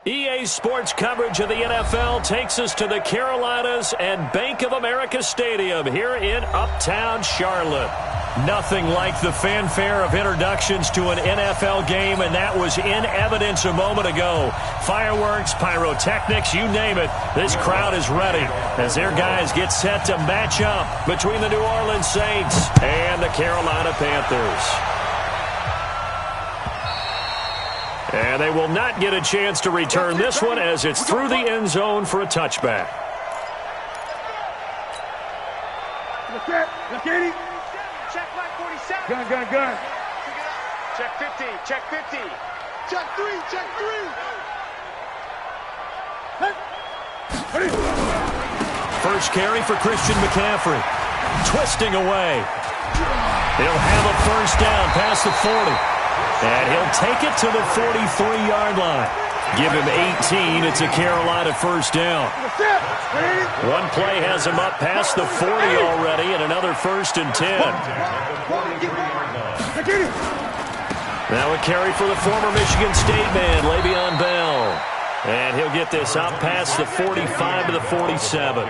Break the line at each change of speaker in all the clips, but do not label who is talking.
EA Sports coverage of the NFL takes us to the Carolinas and Bank of America Stadium here in Uptown Charlotte. Nothing like the fanfare of introductions to an NFL game, and that was in evidence a moment ago. Fireworks, pyrotechnics, you name it. This crowd is ready as their guys get set to match up between the New Orleans Saints and the Carolina Panthers. And they will not get a chance to return this one as it's through the end zone for a touchback.
Check flag 47.
Gun.
Check 50. Check 50. Check 3. Check 3.
First carry for Christian McCaffrey. Twisting away. He'll have a first down past the 40. And he'll take it to the 43-yard line. Give him 18. It's a Carolina first down. One play has him up past the 40 already, and another first and 10. Now a carry for the former Michigan State man, Le'Veon Bell. And he'll get this out past the 45 to the 47.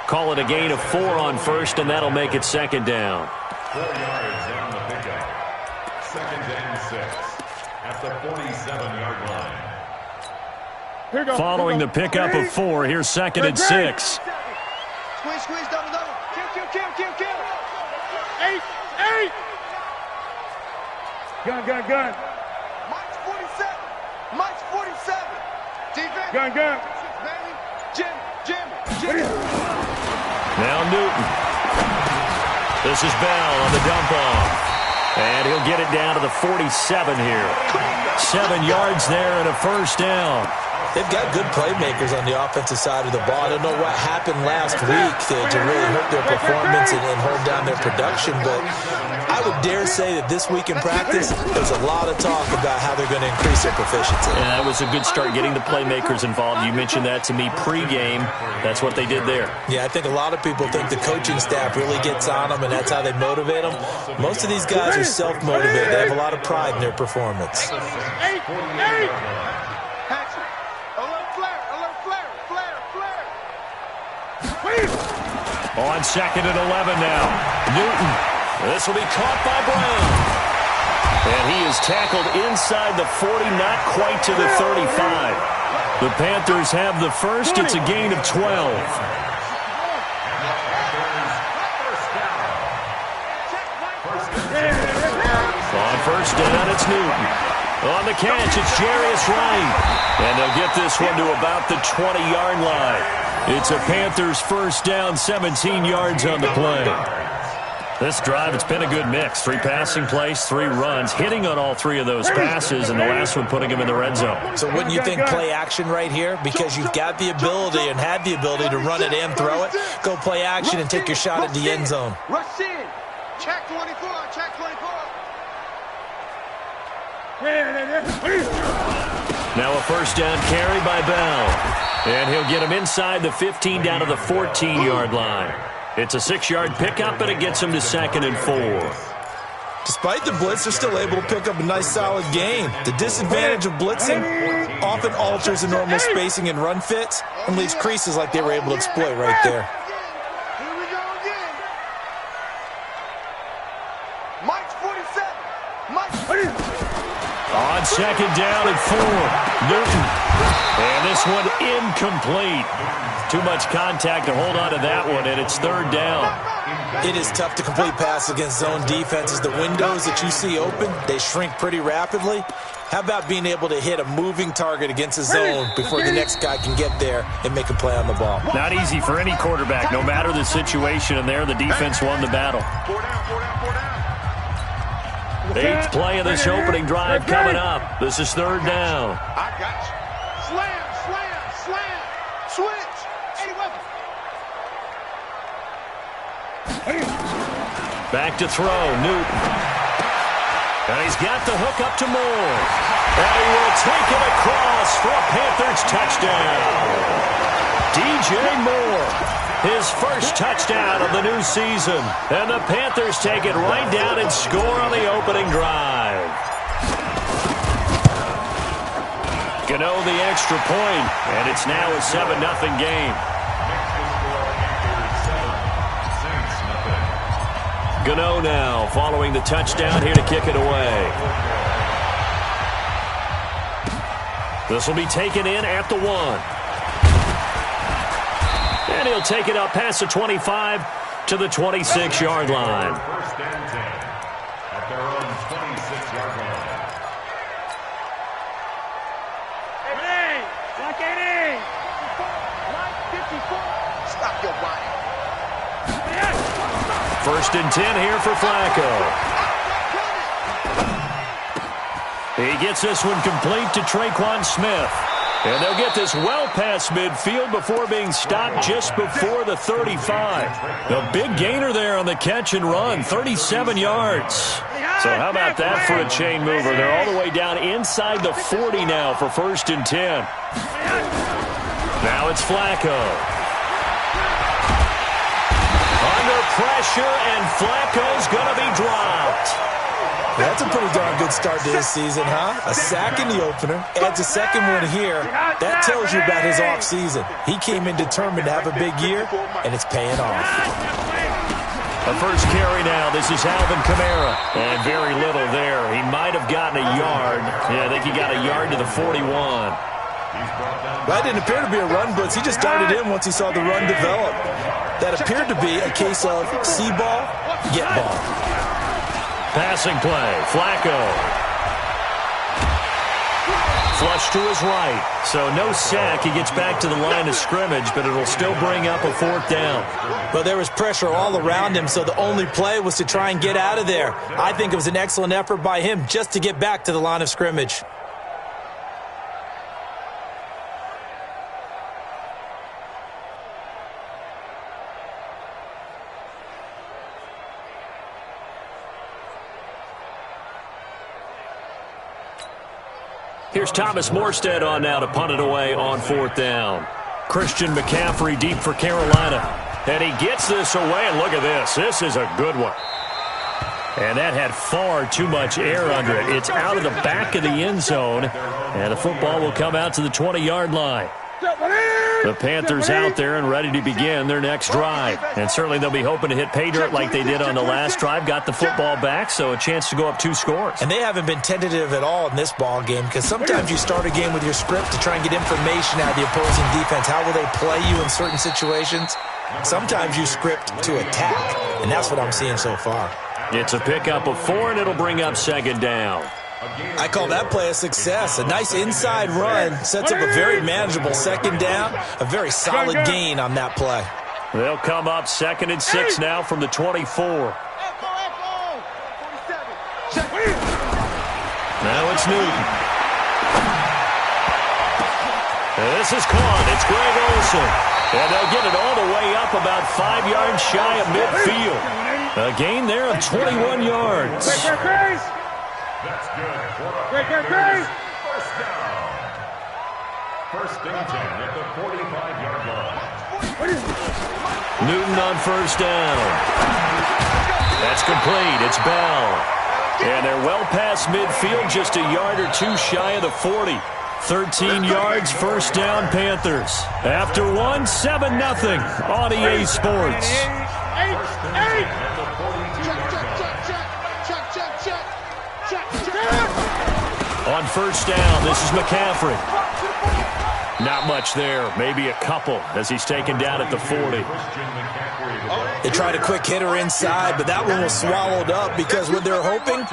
Call it a gain of 4 on first, and that'll make it second down.
4 yards on the pickup. Second and 6 at the 47-yard line.
Following the pickup of 4, here's second and 6.
Squeeze, double. Kill. 8.
Gun.
Mike's 47. Defense.
Gun.
Jim.
Now Newton. This is Bell on the dump off. And he'll get it down to the 47 here. 7 yards there and a first down.
They've got good playmakers on the offensive side of the ball. I don't know what happened last week to really hurt their performance and hold down their production, but I would dare say that this week in practice, there's a lot of talk about how they're going to increase their proficiency.
Yeah, that was a good start getting the playmakers involved. You mentioned that to me pregame. That's what they did there.
Yeah, I think a lot of people think the coaching staff really gets on them, and that's how they motivate them. Most of these guys are self-motivated. They have a lot of pride in their performance.
8.
On second and 11 now. Newton. This will be caught by Brown. And he is tackled inside the 40, not quite to the 35. The Panthers have the first. It's a gain of 12. On first down, it's Newton. On the catch, it's Jarius Wright. And they'll get this one to about the 20-yard line. It's a Panthers first down, 17 yards on the play. This drive, it's been a good mix. 3 passing plays, 3 runs, hitting on all 3 of those passes, and the last one putting him in the red zone.
So wouldn't you think play action right here? Because you've got the ability and had the ability to run it and throw it. Go play action and take your shot at the end zone.
Rush in. Check 24.
Now a first down carry by Bell. And he'll get him inside the 15 down to the 14-yard line. It's a 6-yard pickup, and it gets him to second and 4.
Despite the blitz, they're still able to pick up a nice, solid gain. The disadvantage of blitzing often alters the normal spacing and run fits and leaves creases like they were able to exploit right there.
Here we go again. Mike's 47.
On second down and 4, Newton. And this one incomplete. Too much contact to hold on to that one, and it's third down.
It is tough to complete passes against zone defenses. The windows that you see open, they shrink pretty rapidly. How about being able to hit a moving target against a zone before the next guy can get there and make a play on the ball?
Not easy for any quarterback, no matter the situation, and there the defense won the battle. 8th play of this opening drive coming up. This is third down.
I got you. Slam. Switch.
Back to throw, Newton. And he's got the hook up to Moore. And he will take it across for a Panthers touchdown. DJ Moore, his first touchdown of the new season. And the Panthers take it right down and score on the opening drive. Gano the extra point, and it's now a 7-0 game. Gano now following the touchdown here to kick it away. This will be taken in at the 1. And he'll take it up past the 25 to the 26-yard line.
First and 10 at their own 26-yard line.
Stop your whining.
First and 10 here for Flacco. He gets this one complete to Traquan Smith. And they'll get this well past midfield before being stopped just before the 35. A big gainer there on the catch and run, 37 yards. So how about that for a chain mover? They're all the way down inside the 40 now for first and 10. Now it's Flacco. Under pressure, and Flacco's going to be dropped.
That's a pretty darn good start to this season, huh? A sack in the opener, adds a second one here. That tells you about his offseason. He came in determined to have a big year, and it's paying off.
The first carry now. This is Alvin Kamara. And very little there. He might have gotten a yard. Yeah, I think he got a yard to the 41.
That didn't appear to be a run blitz. He just darted in once he saw the run develop. That appeared to be a case of see ball, get ball.
Passing play, Flacco. Flush to his right. So no sack. He gets back to the line of scrimmage, but it'll still bring up a 4th down.
But there was pressure all around him, so the only play was to try and get out of there. I think it was an excellent effort by him just to get back to the line of scrimmage.
Here's Thomas Morstead on now to punt it away on 4th down. Christian McCaffrey deep for Carolina. And he gets this away, and look at this. This is a good one. And that had far too much air under it. It's out of the back of the end zone, and the football will come out to the 20-yard line. The Panthers out there and ready to begin their next drive. And certainly they'll be hoping to hit pay dirt like they did on the last drive. Got the football back, so a chance to go up 2 scores.
And they haven't been tentative at all in this ball game, because sometimes you start a game with your script to try and get information out of the opposing defense. How will they play you in certain situations? Sometimes you script to attack, and that's what I'm seeing so far.
It's a pickup of 4, and it'll bring up 2nd down.
I call that play a success. A nice inside run sets up a very manageable 2nd down. A very solid gain on that play.
They'll come up 2nd and 6 now from the 24. Now it's Newton. This is caught. It's Greg Olsen. And they'll get it all the way up about 5 yards shy of midfield. A gain there of 21 yards.
That's good. First down. First and 10 at the 45-yard line.
Newton on first down. That's complete. It's Bell. And they're well past midfield, just a yard or 2 shy of the 40. 13 yards, first down, Panthers. After 1, 7-0 on EA Sports. On first down, this is McCaffrey. Not much there, maybe a couple as he's taken down at the 40.
They tried a quick hitter inside, but that one was swallowed up because what they're hoping,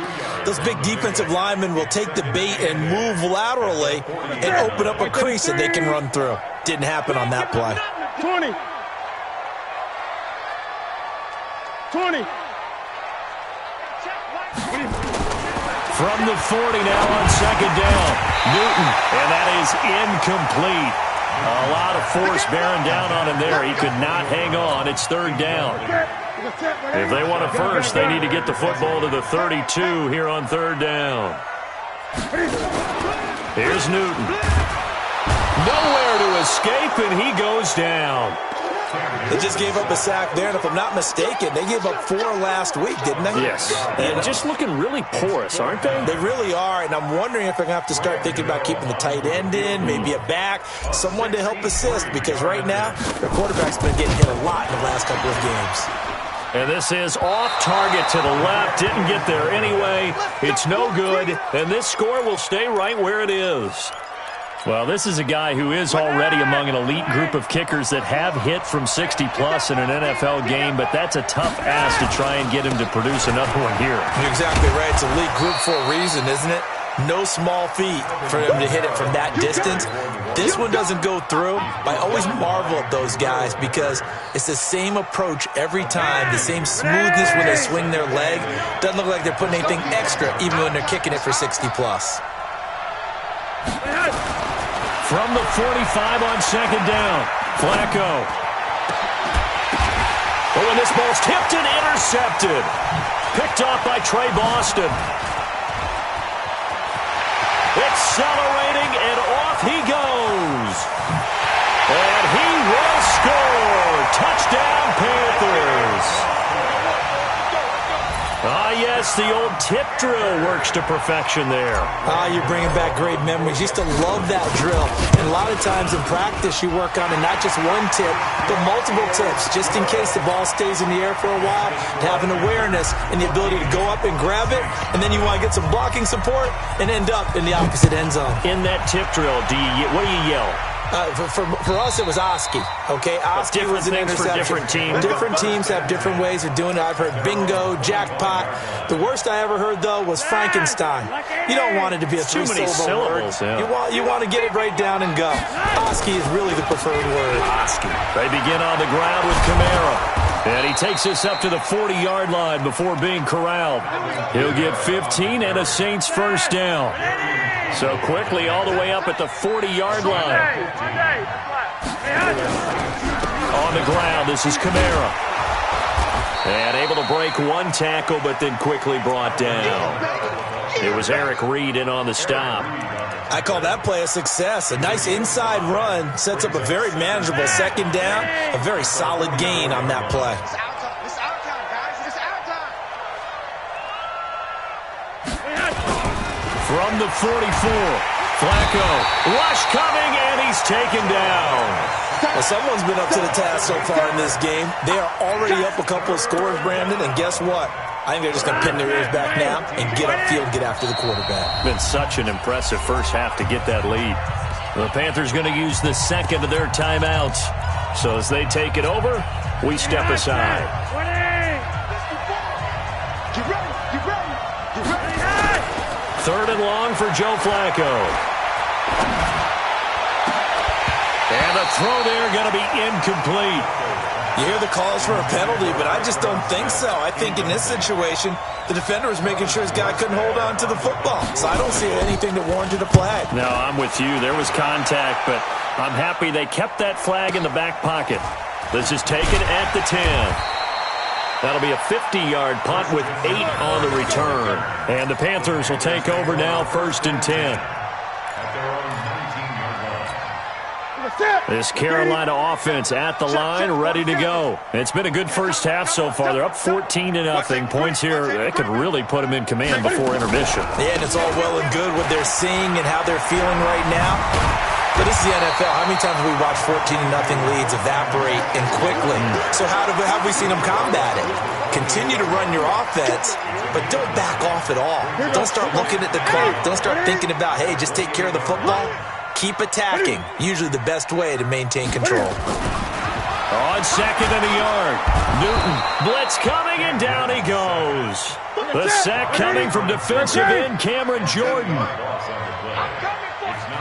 those big defensive linemen will take the bait and move laterally and open up a crease that they can run through. Didn't happen on that play.
20.
From the 40 now on second down. Newton, and that is incomplete. A lot of force bearing down on him there. He could not hang on. It's third down. If they want a first, they need to get the football to the 32 here on third down. Here's Newton. Nowhere to escape, and he goes down.
They just gave up a sack there, and if I'm not mistaken, they gave up 4 last week, didn't they?
Yes. And just looking really porous, aren't they?
They really are, and I'm wondering if they're going to have to start thinking about keeping the tight end in, maybe a back, someone to help assist, because right now, their quarterback's been getting hit a lot in the last couple of games.
And this is off target to the left. Didn't get there anyway. It's no good, and this score will stay right where it is. Well, this is a guy who is already among an elite group of kickers that have hit from 60-plus in an NFL game, but that's a tough ask to try and get him to produce another one here.
You're exactly right. It's elite group for a reason, isn't it? No small feat for him to hit it from that distance. This one doesn't go through. I always marvel at those guys because it's the same approach every time, the same smoothness when they swing their leg. Doesn't look like they're putting anything extra even when they're kicking it for 60-plus.
From the 45 on second down, Flacco. Oh, and this ball's tipped and intercepted. Picked off by Trey Boston. Accelerating, and off he goes. And he will score. Touchdown, Panthers. Ah, yes, the old tip drill works to perfection there.
Ah, you're bringing back great memories. Used to love that drill. And a lot of times in practice, you work on it, not just one tip, but multiple tips, just in case the ball stays in the air for a while, to have an awareness and the ability to go up and grab it, and then you want to get some blocking support and end up in the opposite end zone.
In that tip drill, what do you yell?
For us, it was Oski, okay? Oski was an interception.
For different teams.
Different teams have different ways of doing it. I've heard bingo, jackpot. The worst I ever heard, though, was Frankenstein. You don't want it to be a three-syllable word.
Yeah.
You want to get it right down and go. Oski is really the preferred word.
Oski. They begin on the ground with Kamara. And he takes us up to the 40-yard line before being corralled. He'll get 15 and a Saints first down. So quickly all the way up at the 40-yard line. On the ground, this is Kamara. And able to break one tackle, but then quickly brought down. It was Eric Reed in on the stop.
I call that play a success. A nice inside run sets up a very manageable second down. A very solid gain on that play.
It's our time, guys. It's our time.
From the 44, Flacco. Rush coming, and he's taken down.
Well, someone's been up to the task so far in this game. They are already up a couple of scores, Brandon, and guess what? I think they're just going to pin their ears back now and get upfield and get after the quarterback.
Been such an impressive first half to get that lead. The Panthers going to use the second of their timeouts. So as they take it over, we step aside.
Get ready. Get ready. Get ready.
Third and long for Joe Flacco. And a throw there going to be incomplete.
You hear the calls for a penalty, but I just don't think so. I think in this situation, the defender was making sure his guy couldn't hold on to the football. So I don't see anything that warranted a flag.
No, I'm with you. There was contact, but I'm happy they kept that flag in the back pocket. This is taken at the 10. That'll be a 50-yard punt with 8 on the return. And the Panthers will take over now, 1st and 10. This Carolina offense at the line, ready to go. It's been a good first half so far. They're up 14-0. Points here, they could really put them in command before intermission.
Yeah, and it's all well and good what they're seeing and how they're feeling right now. But this is the NFL. How many times have we watched 14-0 leads evaporate and quickly? So how have we seen them combat it? Continue to run your offense, but don't back off at all. Don't start looking at the clock. Don't start thinking about, hey, just take care of the football. Keep attacking. Usually the best way to maintain control.
On second and a yard. Newton. Blitz coming, and down he goes. The sack coming from defensive end Cameron Jordan.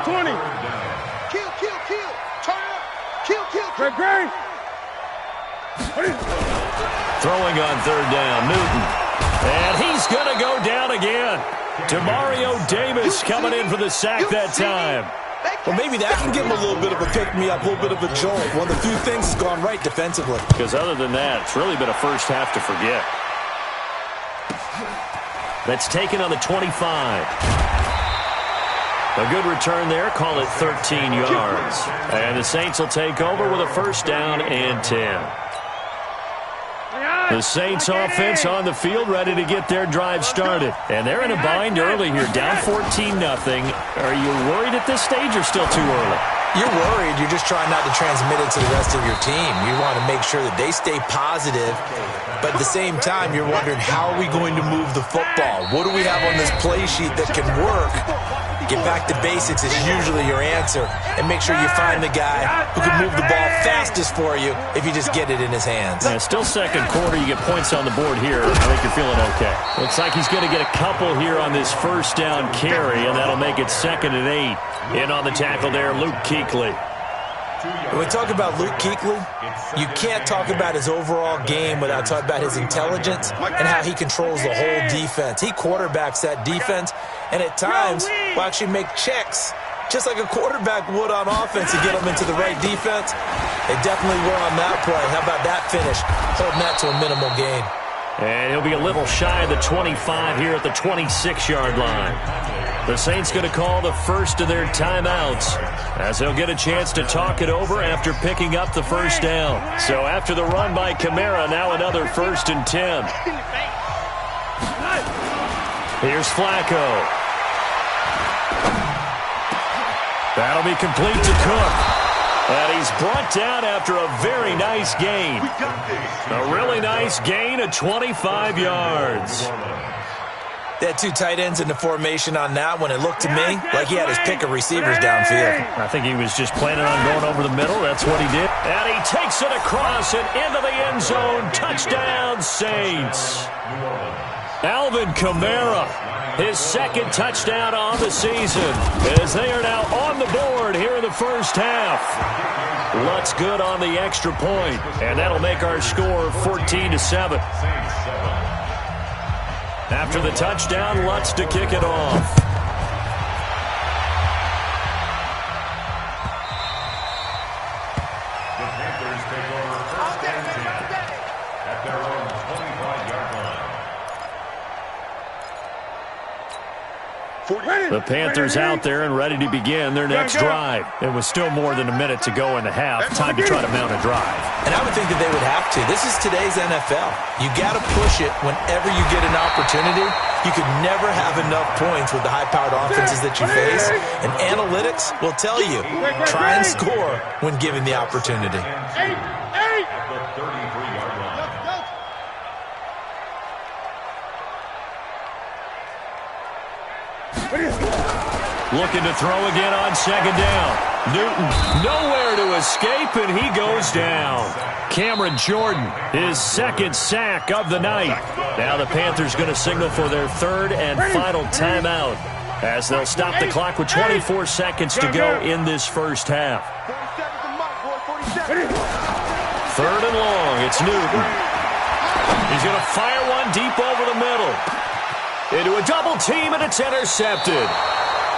20.
Kill. Turn it up. Kill.
Great.
Throwing on third down, Newton. And he's going to go down again. Demario Davis coming in for the sack that time.
Well, maybe that can give him a little bit of a pick-me-up, a little bit of a jolt. One of the few things has gone right defensively.
Because other than that, it's really been a first half to forget. That's taken on the 25. A good return there. Call it 13 yards. And the Saints will take over with a first down and 10. The Saints offense on the field, ready to get their drive started. And they're in a bind early here, down 14-0. Are you worried at this stage or still too early?
You're worried. You're just trying not to transmit it to the rest of your team. You want to make sure that they stay positive, but at the same time, you're wondering, how are we going to move the football? What do we have on this play sheet that can work? Get back to basics is usually your answer, and make sure you find the guy who can move the ball fastest for you if you just get it in his hands.
Yeah, still second quarter. You get points on the board here. I think you're feeling okay. Looks like he's going to get a couple here on this first down carry, and that'll make it 2nd and 8. In on the tackle there, Luke Kuechly.
When we talk about Luke Kuechly, you can't talk about his overall game without talking about his intelligence and how he controls the whole defense. He quarterbacks that defense, and at times will actually make checks, just like a quarterback would on offense, to get them into the right defense. They definitely were on that play. How about that finish? Holding that to a minimal gain.
And he'll be a little shy of the 25 here at the 26-yard line. The Saints going to call the first of their timeouts, as they'll get a chance to talk it over after picking up the first down. So after the run by Kamara, now another 1st and 10. Here's Flacco. That'll be complete to Cook. And he's brought down after a very nice gain. A really nice gain of 25 yards.
They had 2 tight ends in the formation on that one. It looked to me like he had his pick of receivers downfield.
I think he was just planning on going over the middle. That's what he did. And he takes it across and into the end zone. Touchdown, Saints. Alvin Kamara, his 2nd touchdown on the season, as they are now on the board here in the first half. Lutz good on the extra point, and that'll make our score 14-7. After the touchdown, Lutz to kick it off.
The Panthers take over first and 10 at their own 25-yard line.
The Panthers out there and ready to begin their next drive. It was still more than a minute to go in the half. Time to try to mount a drive.
And I would think that they would have to. This is today's NFL. You got to push it whenever you get an opportunity. You could never have enough points with the high-powered offenses that you face. And analytics will tell you, try and score when given the opportunity.
At the 33-yard line.
Looking to throw again on 2nd down. Newton nowhere to escape, and he goes down. Cameron Jordan, his 2nd sack of the night. Now the Panthers going to signal for their 3rd and final timeout, as they'll stop the clock with 24 seconds to go in this first half. 3rd and long, it's Newton. He's going to fire one deep over the middle. Into a double team, and it's intercepted.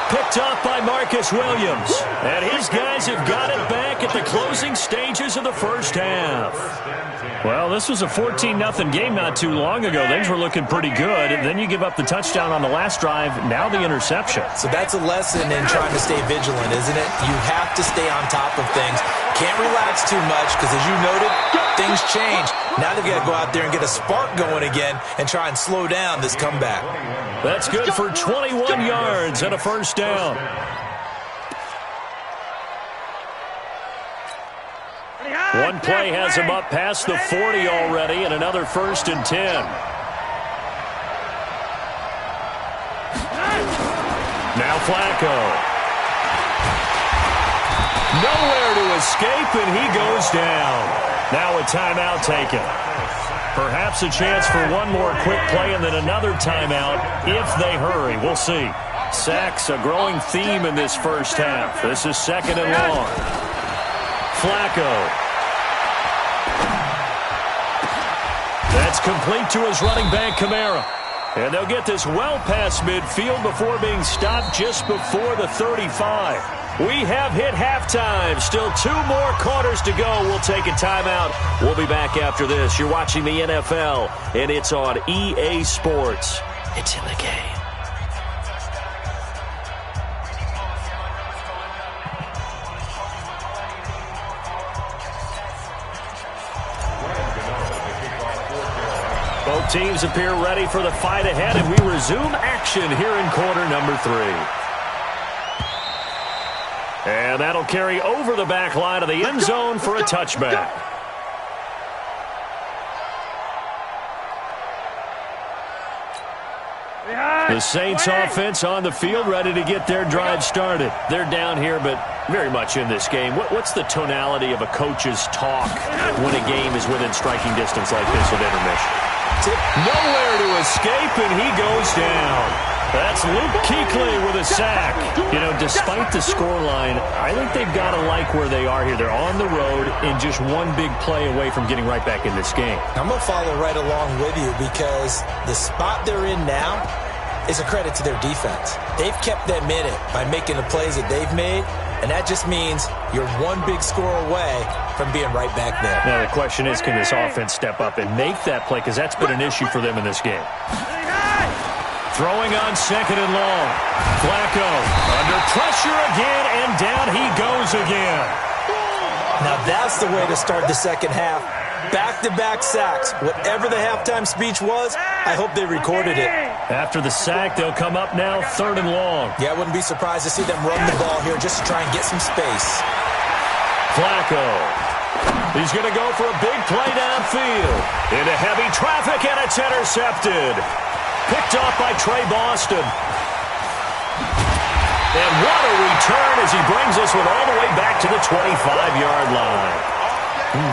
Picked off by Marcus Williams. And his guys have got it back at the closing stages of the first half. Well, this was a 14-0 game not too long ago. Things were looking pretty good. And then you give up the touchdown on the last drive, now the interception.
So that's a lesson in trying to stay vigilant, isn't it? You have to stay on top of things. Can't relax too much, because as you noted, things change. Now they've got to go out there and get a spark going again and try and slow down this comeback.
That's good for 21 yards and a first down. One play has him up past the 40 already, and another 1st and 10. Now Flacco. Nowhere to escape, and he goes down. Now a timeout taken. Perhaps a chance for one more quick play and then another timeout if they hurry. We'll see. Sacks, a growing theme in this first half. This is 2nd and long. Flacco. That's complete to his running back, Kamara. And they'll get this well past midfield before being stopped just before the 35. We have hit halftime. Still 2 more quarters to go. We'll take a timeout. We'll be back after this. You're watching the NFL, and it's on EA Sports. It's in the game. Both teams appear ready for the fight ahead, and we resume action here in quarter number 3. And that'll carry over the back line of the end zone for a touchback. The Saints offense on the field, ready to get their drive started. They're down here, but very much in this game. What's the tonality of a coach's talk when a game is within striking distance like this at intermission? Nowhere to escape, and he goes down. That's Luke Kuechly with a sack. You know, despite the scoreline, I think they've got to like where they are here. They're on the road and just one big play away from getting right back in this game.
I'm going to follow right along with you because the spot they're in now is a credit to their defense. They've kept them in it by making the plays that they've made, and that just means you're one big score away from being right back there.
Now, the question is, can this offense step up and make that play? Because that's been an issue for them in this game. Throwing on second and long. Flacco under pressure again, and down he goes again.
Now that's the way to start the second half. Back-to-back sacks. Whatever the halftime speech was, I hope they recorded it.
After the sack, they'll come up now third and long.
Yeah, I wouldn't be surprised to see them run the ball here just to try and get some space.
Flacco. He's going to go for a big play downfield. Into heavy traffic, and it's intercepted. Picked off by Trey Boston. And what a return as he brings us all the way back to the 25-yard line.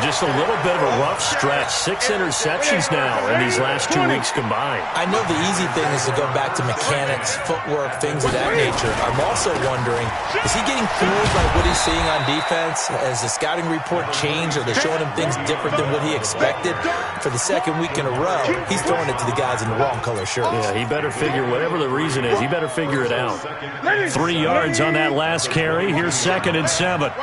Just a little bit of a rough stretch. 6 interceptions now in these last 2 weeks combined.
I know the easy thing is to go back to mechanics, footwork, things of that nature. I'm also wondering, is he getting fooled by what he's seeing on defense? Has the scouting report changed? Are they showing him things different than what he expected? For the second week in a row, he's throwing it to the guys in the wrong color shirts.
Yeah, he better figure, whatever the reason is, he better figure it out. 3 yards on that last carry. Here's 2nd and 7.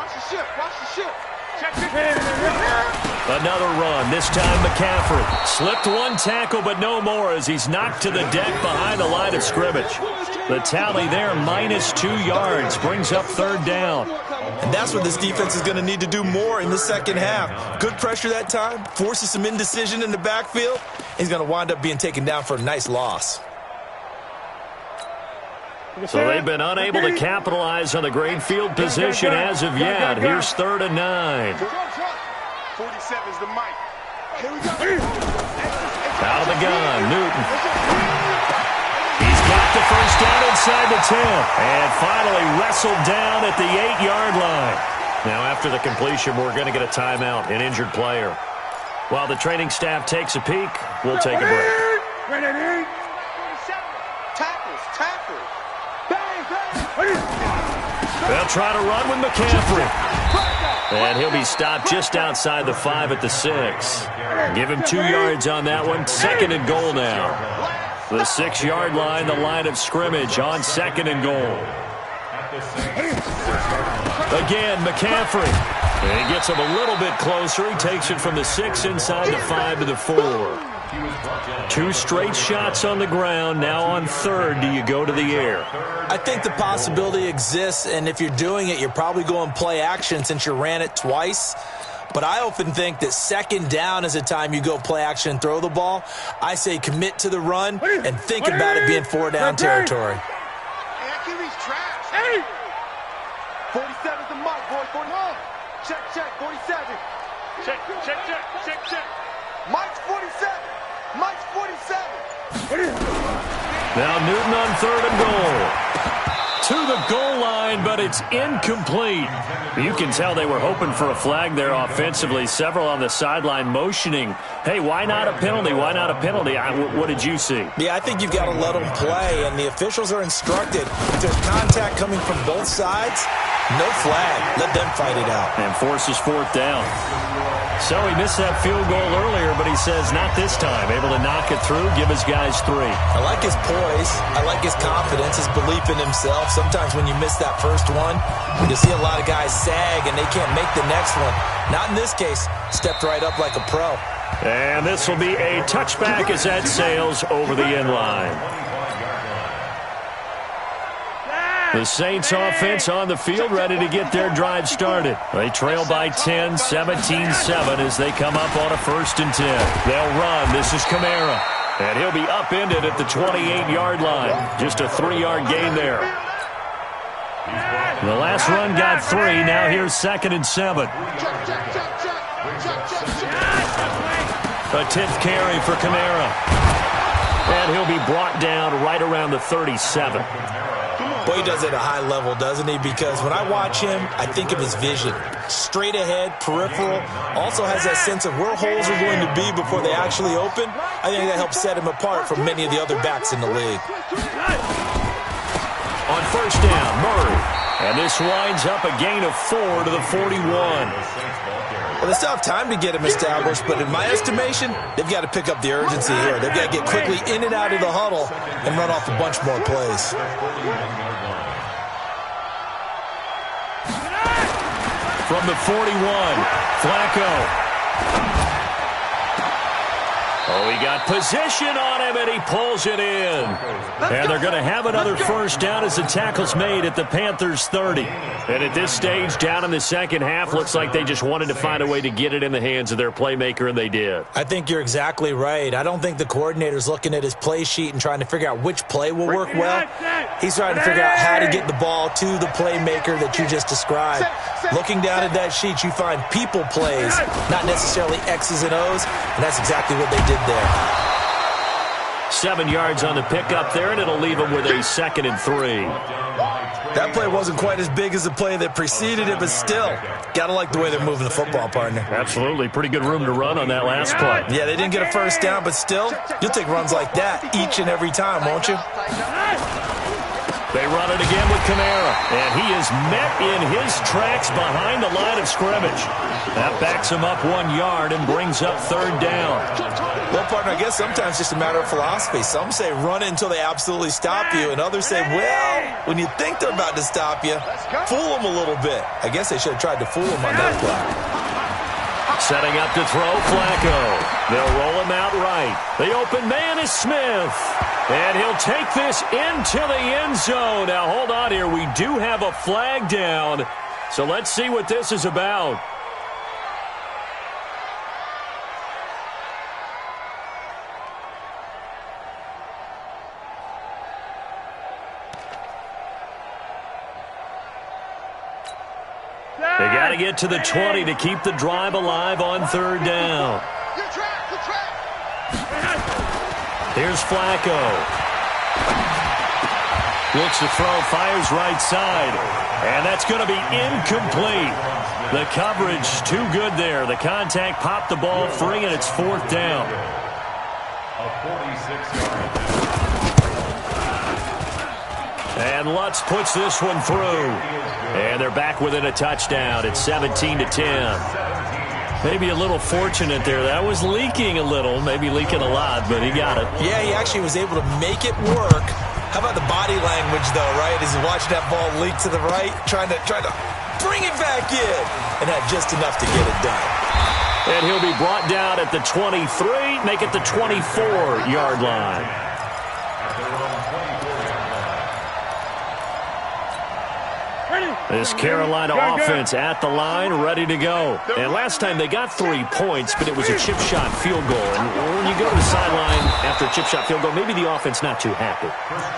Another run, this time McCaffrey. Slipped one tackle, but no more as he's knocked to the deck behind the line of scrimmage. The tally there, -2 yards, brings up 3rd down.
And that's what this defense is going to need to do more in the second half. Good pressure that time, forces some indecision in the backfield. He's going to wind up being taken down for a nice loss.
So they've been unable to capitalize on the great field position as of yet. Here's 3rd and 9.
47 is the mic. Here we go.
Out of the gun, Newton. He's got the first down inside the 10. And finally wrestled down at the 8-yard line. Now after the completion, we're going to get a timeout, an injured player. While the training staff takes a peek, we'll take a break. They'll try to run with McCaffrey. And he'll be stopped just outside the 5 at the 6. Give him 2 yards on that one. 2nd and goal now. The 6-yard line, the line of scrimmage on 2nd and goal. Again, McCaffrey. And he gets him a little bit closer. He takes it from the 6 inside the 5 to the 4. 2 straight shots on the ground. Now on 3rd, do you go to the air?
I think the possibility exists, and if you're doing it, you're probably going play action since you ran it twice. But I often think that 2nd down is the time you go play action and throw the ball. I say commit to the run and think about it being 4-down territory.
Hey, I can reach trash. 47's the mark, boy. 41. Check, 47. Check. Mike's 47. Mike's 47.
Now Newton on 3rd and goal. To the goal line, but it's incomplete. You can tell they were hoping for a flag there offensively. Several on the sideline motioning, hey, why not a penalty? Why not a penalty? What did you see?
Yeah, I think you've got to let them play, and the officials are instructed. If there's contact coming from both sides, no flag. Let them fight it out.
And forces 4th down. So he missed that field goal earlier, but he says not this time. Able to knock it through, give his guys 3.
I like his poise. I like his confidence, his belief in himself. Sometimes when you miss that first one, you see a lot of guys sag and they can't make the next one. Not in this case. Stepped right up like a pro.
And this will be a touchback as that sails over the end line. The Saints offense on the field, ready to get their drive started. They trail by 10, 17-7 as they come up on a 1st and 10. They'll run. This is Kamara. And he'll be upended at the 28-yard line. Just a 3-yard gain there. The last run got 3. Now here's 2nd and 7. A 10th carry for Kamara. And he'll be brought down right around the 37.
Boy, he does it at a high level, doesn't he? Because when I watch him, I think of his vision. Straight ahead, peripheral. Also has that sense of where holes are going to be before they actually open. I think that helps set him apart from many of the other backs in the league.
On 1st down, Murray. And this winds up a gain of 4 to the 41.
Well, they still have time to get him established, but in my estimation, they've got to pick up the urgency here. They've got to get quickly in and out of the huddle and run off a bunch more plays.
From the 41, Flacco. Oh, he got position on him, and he pulls it in. And they're going to have another 1st down as the tackle's made at the Panthers' 30. And at this stage, down in the second half, looks like they just wanted to find a way to get it in the hands of their playmaker, and they did.
I think you're exactly right. I don't think the coordinator's looking at his play sheet and trying to figure out which play will work well. He's trying to figure out how to get the ball to the playmaker that you just described. Looking down at that sheet, you find people plays, not necessarily X's and O's, and that's exactly what they did there.
7 yards on the pickup there, and it'll leave them with a 2nd and 3.
That play wasn't quite as big as the play that preceded it, but still, got to like the way they're moving the football, partner.
Absolutely. Pretty good room to run on that last play.
Yeah, they didn't get a 1st down, but still, you'll take runs like that each and every time, won't you?
They run it again with Kamara, and he is met in his tracks behind the line of scrimmage. That backs him up 1 yard and brings up 3rd down.
Well, partner, I guess sometimes it's just a matter of philosophy. Some say run it until they absolutely stop you, and others say, well, when you think they're about to stop you, fool them a little bit. I guess they should have tried to fool them on that play.
Setting up to throw, Flacco. They'll roll him out right. The open man is Smith. And he'll take this into the end zone. Now, hold on here. We do have a flag down. So let's see what this is about. They got to get to the 20 to keep the drive alive on 3rd down. Here's Flacco. Looks to throw, fires right side. And that's going to be incomplete. The coverage too good there. The contact popped the ball free, and it's 4th down.
A 46-yard.
And Lutz puts this one through. And they're back within a touchdown. It's 17-10. Maybe a little fortunate there. That was leaking a little, maybe leaking a lot, but he got it.
Yeah, he actually was able to make it work. How about the body language, though, right? As he watched that ball leak to the right, trying to bring it back in, and had just enough to get it done.
And he'll be brought down at the 23, make it the 24-yard line. This Carolina offense at the line, ready to go. And last time they got 3 points, but it was a chip shot field goal. And when you go to the sideline after a chip shot field goal, maybe the offense not too happy.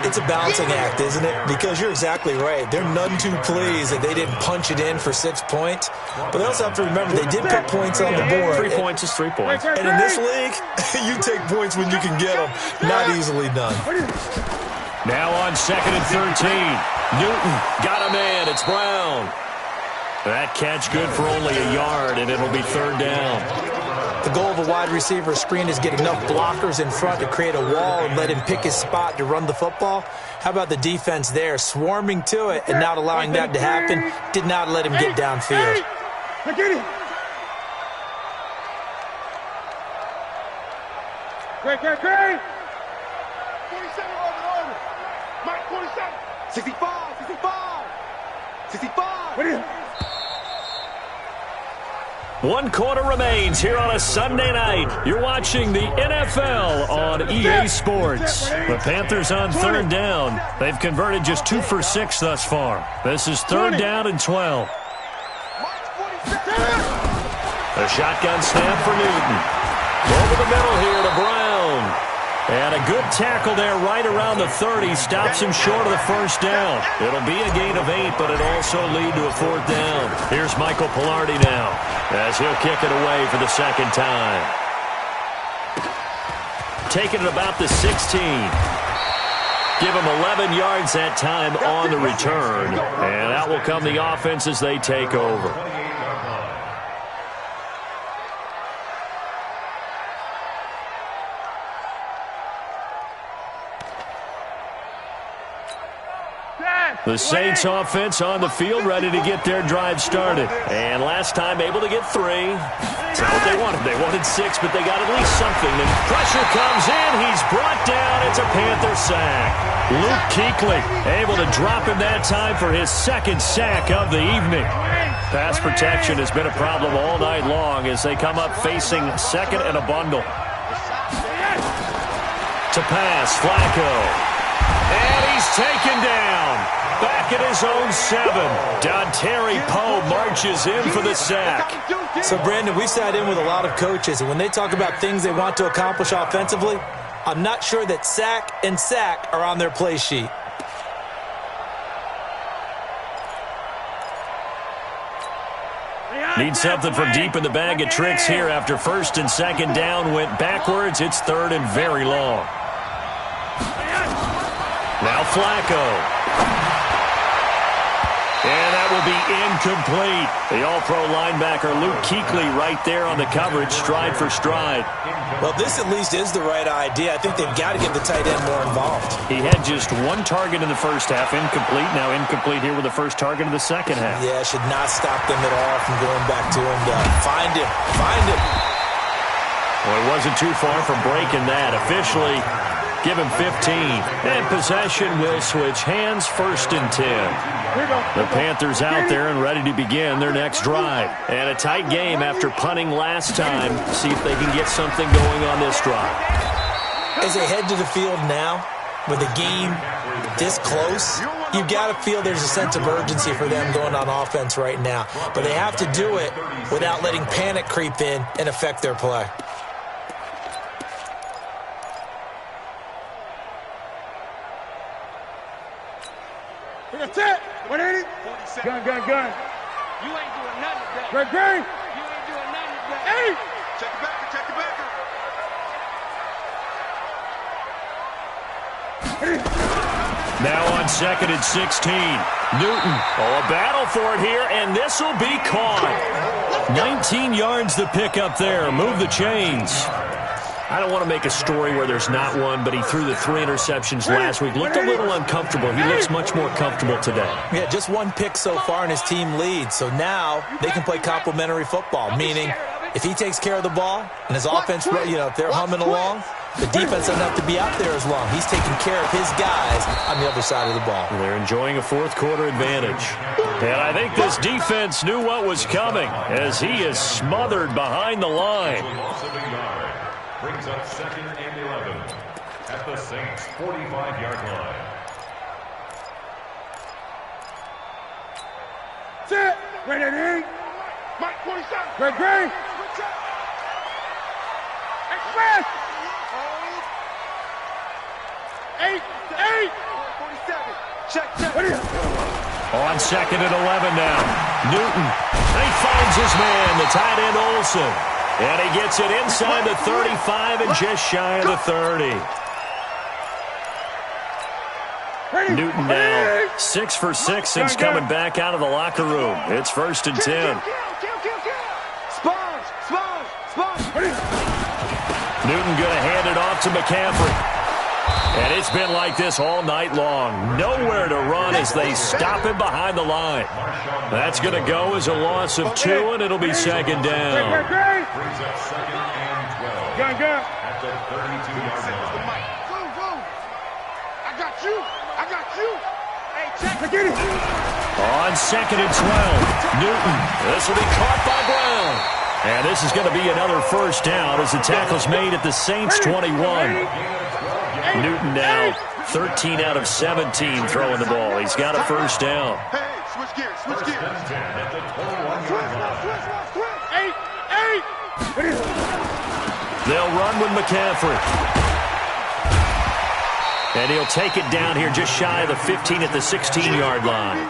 It's a balancing act, isn't it? Because you're exactly right. They're none too pleased that they didn't punch it in for 6 points. But they also have to remember they did put points on the board.
3 points is 3 points.
And in this league, you take points when you can get them. Not easily done.
Now on 2nd and 13. Newton got a man. It's Brown. That catch good for only a yard, and it'll be 3rd down.
The goal of a wide receiver screen is get enough blockers in front to create a wall and let him pick his spot to run the football. How about the defense there, swarming to it and not allowing that to happen? Did not let him get downfield.
Great.
47 over. Mike, 47. 65.
What is it?
1 quarter remains here on a Sunday night. You're watching the NFL on EA Sports. The Panthers on 3rd down. They've converted just 2 for 6 thus far. This is 3rd down and 12. A shotgun snap for Newton. Over the middle here to Brown. And a good tackle there right around the 30. Stops him short of the 1st down. It'll be a gain of 8, but it also lead to a 4th down. Here's Michael Pilardi now as he'll kick it away for the 2nd time. Taking it about the 16. Give him 11 yards that time on the return. And out will come the offense as they take over. The Saints offense on the field, ready to get their drive started. And last time able to get 3. It's not what they wanted. They wanted 6, but they got at least something. And pressure comes in. He's brought down. It's a Panther sack. Luke Kuechly able to drop him that time for his 2nd sack of the evening. Pass protection has been a problem all night long as they come up facing 2nd and a bundle. To pass, Flacco. And he's taken down. Back at his own 7. Dontari Poe marches in for the sack.
So, Brandon, we sat in with a lot of coaches, and when they talk about things they want to accomplish offensively, I'm not sure that sack and sack are on their play sheet.
Need something from deep in the bag of tricks here after 1st and 2nd down went backwards. It's 3rd and very long. Now Flacco. And that will be incomplete. The all-pro linebacker Luke Kuechly right there on the coverage, stride for stride.
Well, this at least is the right idea. I think they've got to get the tight end more involved.
He had just 1 target in the 1st half, incomplete. Now incomplete here with the 1st target in the 2nd half.
Yeah, should not stop them at all from going back to him. Find him. Find him.
Well, it wasn't too far from breaking that. Officially, give him 15. And possession will switch hands, 1st and 10. The Panthers out there and ready to begin their next drive. And a tight game after punting last time. See if they can get something going on this drive.
As they head to the field now, with the game this close, you've got to feel there's a sense of urgency for them going on offense right now. But they have to do it without letting panic creep in and affect their play.
That's it. 180. Gun. You ain't doing nothing today. Great. You ain't doing nothing today. Hey.
Check the backer.
Now on 2nd and 16. Newton. Oh, a battle for it here, and this will be caught. 19 yards to pick up there. Move the chains. I don't want to make a story where there's not one, but he threw the 3 interceptions last week. Looked a little uncomfortable. He looks much more comfortable today.
Yeah, just 1 pick so far and his team leads. So now they can play complementary football, meaning if he takes care of the ball and his offense, if they're humming along, the defense doesn't have to be out there as long. He's taking care of his guys on the other side of the ball.
They're enjoying a 4th quarter advantage. And I think this defense knew what was coming as he is smothered behind the line.
Brings up 2nd and 11 at the Saints' 45-yard line.
Sit. Ready. Mike 47. Great. Express. 8.
47. Check.
On 2nd and 11 now. Newton. And he finds his man, the tight end Olsen. And he gets it inside the 35 and just shy of the 30. Newton now 6 for 6 since coming back out of the locker room. It's 1st and 10.
Sponge.
Newton going to hand it off to McCaffrey. And it's been like this all night long. Nowhere to run as they stop him behind the line. That's going to go as a loss of 2, and it'll be 2nd down.
Brings up 2nd and 12
Gun.
at the 32-yard line.
I got you. Hey, check. Get it.
On 2nd and 12, Newton. This will be caught by Brown. And this is going to be another first down as the tackle's made at the Saints 21. Newton now 13 out of 17 throwing the ball. He's got a first down.
Hey, switch gears, switch gears.
They'll run with McCaffrey. And he'll take it down here just shy of the 15 at the 16-yard line.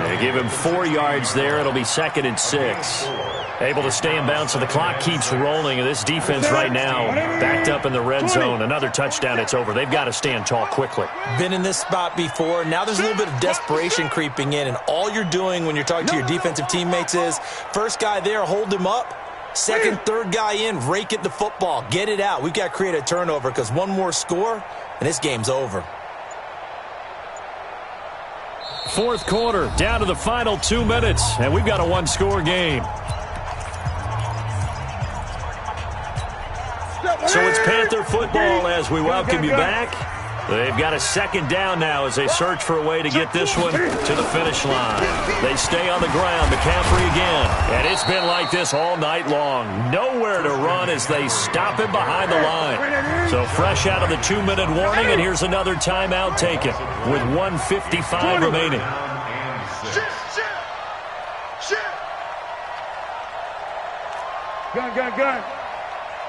They give him 4 yards there. It'll be 2nd and 6. Able to stay in bounds, so the clock keeps rolling. And this defense right now backed up in the red zone. Another touchdown, it's over. They've got to stand tall quickly.
Been in this spot before. Now there's a little bit of desperation creeping in. And all you're doing when you're talking to your defensive teammates is, first guy there, hold him up. Second, third guy in, rake at the football. Get it out. We've got to create a turnover because one more score, and this game's over.
Fourth quarter, down to the final 2 minutes, and we've got a one-score game. So it's Panther football as we welcome you back. They've got a second down now as they search for a way to get this one to the finish line. They stay on the ground. McCaffrey again. And it's been like this all night long. Nowhere to run as they stop him behind the line. So fresh out of the 2-minute warning, and here's another timeout taken with 1:55 remaining.
Gun.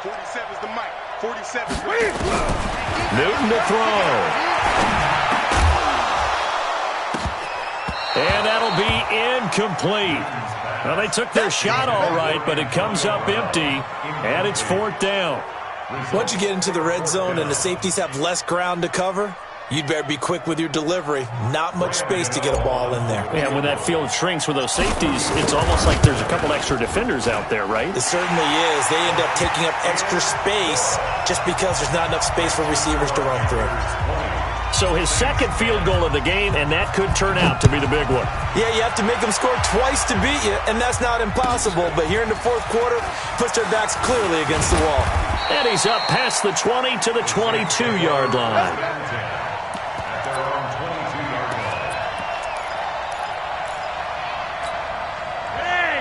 47's the mic. 47's the
Newton to throw. And that'll be incomplete. Well, they took their shot all right, but it comes up empty, and it's 4th down.
Once you get into the red zone and the safeties have less ground to cover, you'd better be quick with your delivery. Not much space to get a ball in there.
Yeah, when that field shrinks with those safeties, it's almost like there's a couple extra defenders out there, right?
It certainly is. They end up taking up extra space just because there's not enough space for receivers to run through.
So his second field goal of the game, and that could turn out to be the big one.
Yeah, you have to make them score twice to beat you, and that's not impossible. But here in the fourth quarter, puts their backs clearly against the wall.
And he's up past the 20 to the 22-yard line.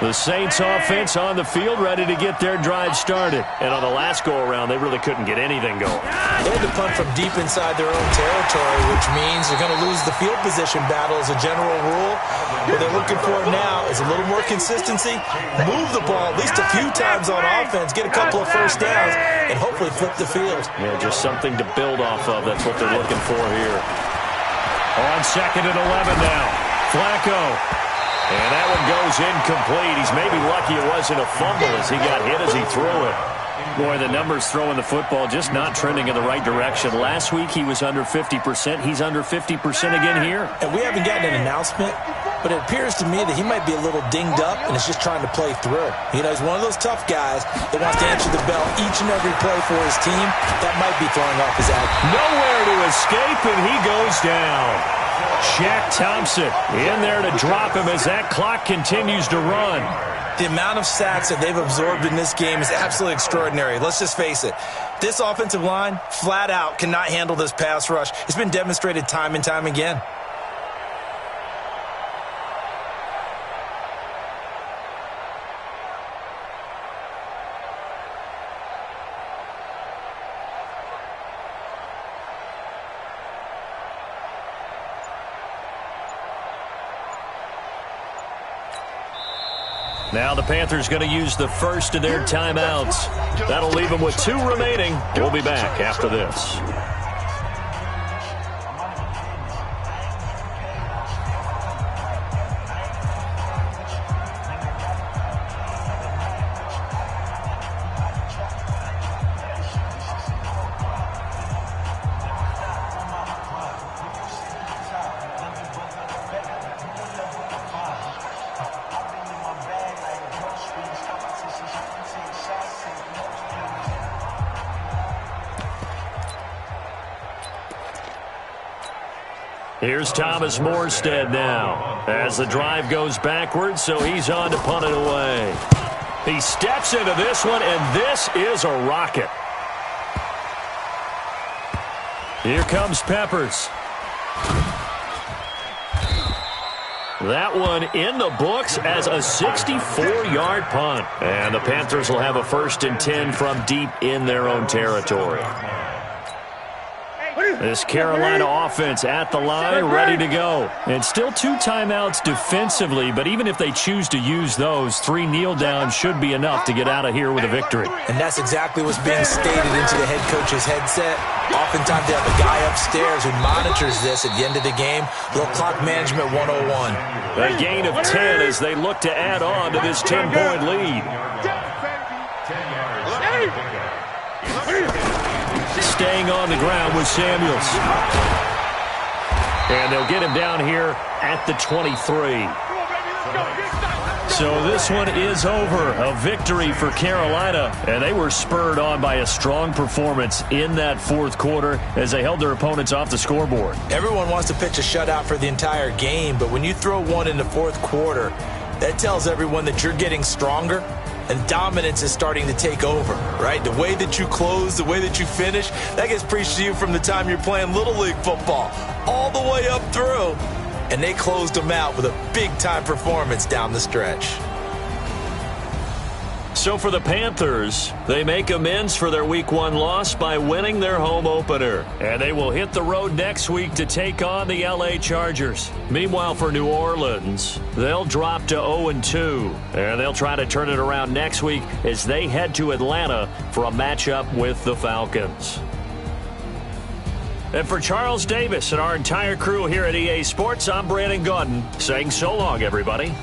The Saints offense on the field, ready to get their drive started. And on the last go-around, they really couldn't get anything going.
They had to punt from deep inside their own territory, which means they're going to lose the field position battle as a general rule. What they're looking for now is a little more consistency, move the ball at least a few times on offense, get a couple of first downs, and hopefully flip the field.
Yeah, just something to build off of. That's what they're looking for here. On 2nd and 11 now. Flacco. And that one goes incomplete. He's maybe lucky it wasn't a fumble as he got hit as he threw it. Boy, the numbers throwing the football just not trending in the right direction. Last week he was under 50%. He's under 50% again here.
And we haven't gotten an announcement, but it appears to me that he might be a little dinged up and is just trying to play through. You know, he's one of those tough guys that wants to answer the bell each and every play for his team. That might be throwing off his act.
Nowhere to escape, and he goes down. Shaq Thompson in there to drop him as that clock continues to run.
The amount of sacks that they've absorbed in this game is absolutely extraordinary. Let's just face it. This offensive line, flat out, cannot handle this pass rush. It's been demonstrated time and time again.
Now the Panthers going to use the first of their timeouts. That'll leave them with 2 remaining. We'll be back after this. Here's Thomas Morstead now as the drive goes backwards, so he's on to punt it away. He steps into this one, and this is a rocket. Here comes Peppers. That one in the books as a 64-yard punt. And the Panthers will have a 1st and 10 from deep in their own territory. This Carolina offense at the line, ready to go. And still 2 timeouts defensively, but even if they choose to use those, 3 kneel downs should be enough to get out of here with a victory.
And that's exactly what's being stated into the head coach's headset. Oftentimes they have a guy upstairs who monitors this at the end of the game. Little clock management 101.
A gain of 10 as they look to add on to this 10-point lead. Staying on the ground with Samuels. And they'll get him down here at the 23. So this one is over. A victory for Carolina. And they were spurred on by a strong performance in that 4th quarter as they held their opponents off the scoreboard.
Everyone wants to pitch a shutout for the entire game, but when you throw one in the 4th quarter, that tells everyone that you're getting stronger. And dominance is starting to take over, right? The way that you close, the way that you finish, that gets preached to you from the time you're playing Little League football all the way up through. And they closed them out with a big-time performance down the stretch.
So for the Panthers, they make amends for their Week 1 loss by winning their home opener. And they will hit the road next week to take on the LA Chargers. Meanwhile, for New Orleans, they'll drop to 0-2. And they'll try to turn it around next week as they head to Atlanta for a matchup with the Falcons. And for Charles Davis and our entire crew here at EA Sports, I'm Brandon Gaudin saying so long, everybody.